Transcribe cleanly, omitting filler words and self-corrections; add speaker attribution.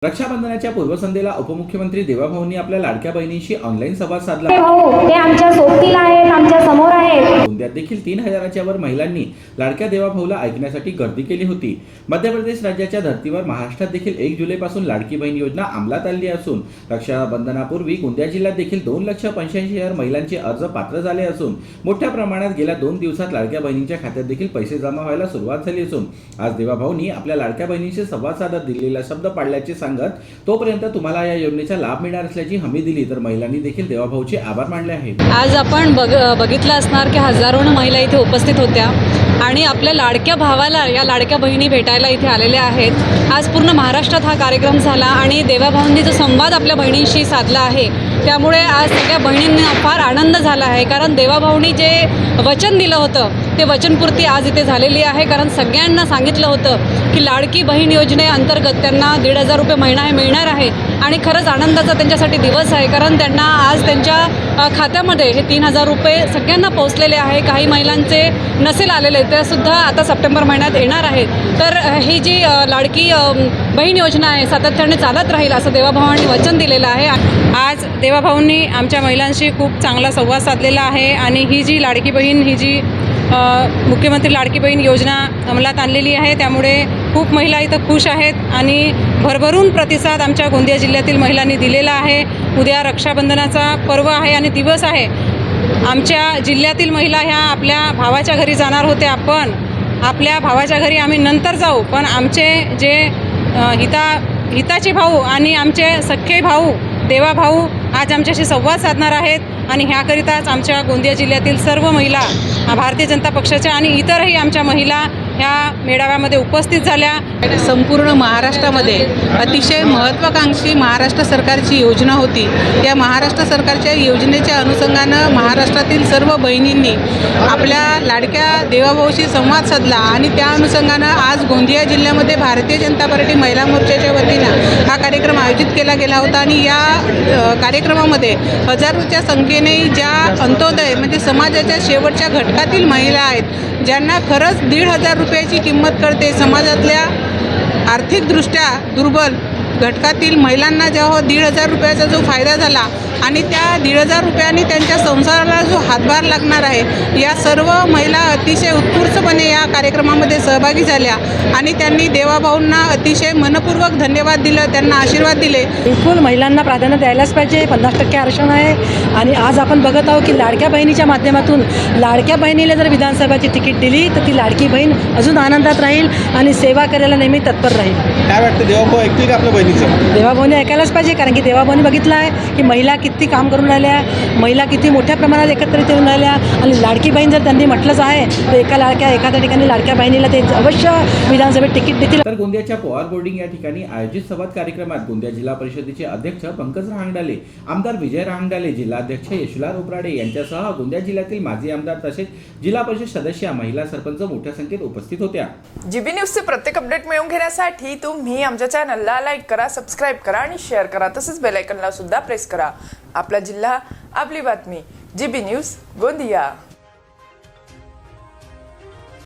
Speaker 1: रक्षाबंधनाच्या पूर्वसंध्येला उपमुख्यमंत्री देवाभाऊंनी आपल्या लाडक्या बहिणींशी ऑनलाईन संवाद साधला।
Speaker 2: ते आमच्या सोबतीला आहेत, आमच्या समोर आहेत।
Speaker 1: गोंदियात देखील 3000च्या वर महिलांनी लाडक्या देवाभाऊला ऐकण्यासाठी गर्दी केली होती। मध्य प्रदेश राज्याच्या धर्तीवर महाराष्ट्रात देखील 1 जुलैपासून लाडकी बहीण योजना अंमलात आली असून रक्षाबंधनापूर्वी गोंदिया जिल्ह्यात देखील 2,85,000 महिलांचे अर्ज पात्र झाले असून मोठ्या प्रमाणात गेल्या 2 दिवसात लाडक्या बहिणींच्या खात्यात देखील पैसे जमा व्हायला सुरुवात झाली असून आज देवाभाऊंनी आपल्या लाडक्या बहिणींशी संवाद साधत दिलेला शब्द पाळल्याचे सांगत तोपर्यंत तुम्हाला या योजनेचा लाभ मिळणार असल्याची हमी दिली। तर महिलांनी देखील देवाभाऊचे आभार मानले आहेत।
Speaker 3: आज आपण बघितलं असणार की हजारों महिला इथे उपस्थित होत्या आणि आपल्या लाडक्या भावाला या लाडक्या बहिणी भेटायला इथे आलेल्या आहेत। आज पूर्ण महाराष्ट्रात हा कार्यक्रम झाला आणि देवाभाऊंनी जो संवाद आपल्या बहिणींशी साधला आहे त्यामुळे आज सगळ्या बहिणींना फार आनंद झाला आहे, कारण देवाभाऊंनी जे वचन दिलं होतं ते वचनपूर्ती आज इथे झालेली आहे। कारण सगळ्यांना सांगितलं होतं की लाडकी बहीण योजनेअंतर्गत त्यांना 1,500 रुपये महिना हे मिळणार आहे आणि खरंच आनंदाचा त्यांच्यासाठी दिवस आहे, कारण त्यांना आज त्यांच्या खात्यामध्ये हे 3,000 रुपये सगळ्यांना पोहोचलेले आहे। काही महिलांचे नसेल आलेले ते सुद्धा आता सप्टेंबर महिन्यात येणार आहेत। तर ही जी लाडकी बहीण योजना आहे सातत्याने चालत राहील असं देवाभाऊंनी वचन दिलेलं आहे।
Speaker 4: आज देवाभाऊंनी आमच्या महिलांशी खूप चांगला संवाद साधलेला आहे आणि ही जी लाडकी बहीण ही जी मुख्यमंत्री लाडकी बहीण योजना अंमलात आणलेली आहे त्यामुळे खूप महिला इथं खुश आहेत आणि भरभरून प्रतिसाद आमच्या गोंदिया जिल्ह्यातील महिलांनी दिलेला आहे। उद्या रक्षाबंधनाचा पर्व आहे आणि दिवस आहे। आमच्या जिल्ह्यातील महिला ह्या आपल्या भावाच्या घरी जाणार होत्या, पण आपल्या भावाच्या घरी आम्ही नंतर जाऊ, पण आमचे जे हिताचे भाऊ आणि आमचे सख्खे भाऊ देवाभाऊ आज आमच्याशी संवाद साधणार आहेत आणि ह्याकरिताच आमच्या गोंदिया जिल्ह्यातील सर्व महिला भारतीय जनता पक्षाच्या आणि इतरही आमच्या महिला ह्या मेळाव्यामध्ये उपस्थित झाल्या।
Speaker 5: संपूर्ण महाराष्ट्रामध्ये अतिशय महत्त्वाकांक्षी महाराष्ट्र सरकारची योजना होती। या महाराष्ट्र सरकारच्या योजनेच्या अनुषंगानं महाराष्ट्रातील सर्व बहिणींनी आपल्या लाडक्या देवाभाऊशी संवाद साधला आणि त्या अनुषंगानं आज गोंदिया जिल्ह्यामध्ये भारतीय जनता पार्टी महिला मोर्चाच्या वतीनं हा कार्यक्रम आयोजित केला गेला होता आणि या कार्यक्रमामध्ये हजारोच्या संख्येने ज्या अंत्योदय म्हणजे समाजाच्या शेवटच्या घटकातील महिला आहेत, ज्यांना खरंच 1,500 रुपयाची किंमत कळते, समाजातल्या आर्थिकदृष्ट्या दुर्बल घटकातील महिलांना जेव्हा 1,500 रुपयाचा जो फायदा झाला आणि त्या 1,500 रुपयांनी त्यांच्या संसाराला जो हातभार लागणार आहे, या सर्व महिला अतिशय उत्स्फूर्तपणे या कार्यक्रमामध्ये सहभागी झाल्या आणि त्यांनी देवाभाऊंना अतिशय मनपूर्वक धन्यवाद दिलं, त्यांना आशीर्वाद दिले।
Speaker 2: बिलकुल महिलांना प्राधान्य द्यायलाच पाहिजे। 50% आरक्षण आहे आणि आज आपण बघत आहोत की लाडक्या बहिणीच्या माध्यमातून लाडक्या बहिणीला जर विधानसभाची तिकीट दिली तर ती लाडकी बहीण अजून आनंदात राहील आणि सेवा करायला नेहमी तत्पर राहील।
Speaker 1: काय वाटतं, देवाभाऊ ऐकतील का आपल्या बहिणीचं?
Speaker 2: देवाभाऊने ऐकायलाच पाहिजे, कारण की देवाभाऊने बघितलं आहे की महिला किती काम करून राहिल्या, महिला किती मोठ्या प्रमाणात एकत्रित येऊन राहिल्या आणि लाडकी बहीण जर त्यांनी म्हटलंच आहे तर एखाद्या ठिकाणी लाडक्या बहिणीला ते अवश्य विधानसभेत तिकीट देतील।
Speaker 1: तर गोंदियाच्या पवार बोर्डिंग या ठिकाणी आयोजित संवाद कार्यक्रमात गोंदिया जिल्हा परिषदेचे अध्यक्ष पंकज रहांगडाले, आमदार विजय रहांगडाले, जिल्हाध्यक्ष यशुला रोपराडे यांच्यासह गोंदिया जिल्ह्यातील माजी आमदार तसेच जिल्हा परिषद सदस्य, महिला सरपंच मोठ्या संख्येत उपस्थित होत्या।
Speaker 6: जीबी न्यूजचे प्रत्येक अपडेट मिळवून घेण्यासाठी तुम्ही आमच्या चॅनलला लाईक करा, सबस्क्राईब करा आणि शेअर करा, तसंच बेल आयकॉनला सुद्धा प्रेस करा। आपला जिल्हा, आपली बातमी, जीबी न्यूज गोंदिया।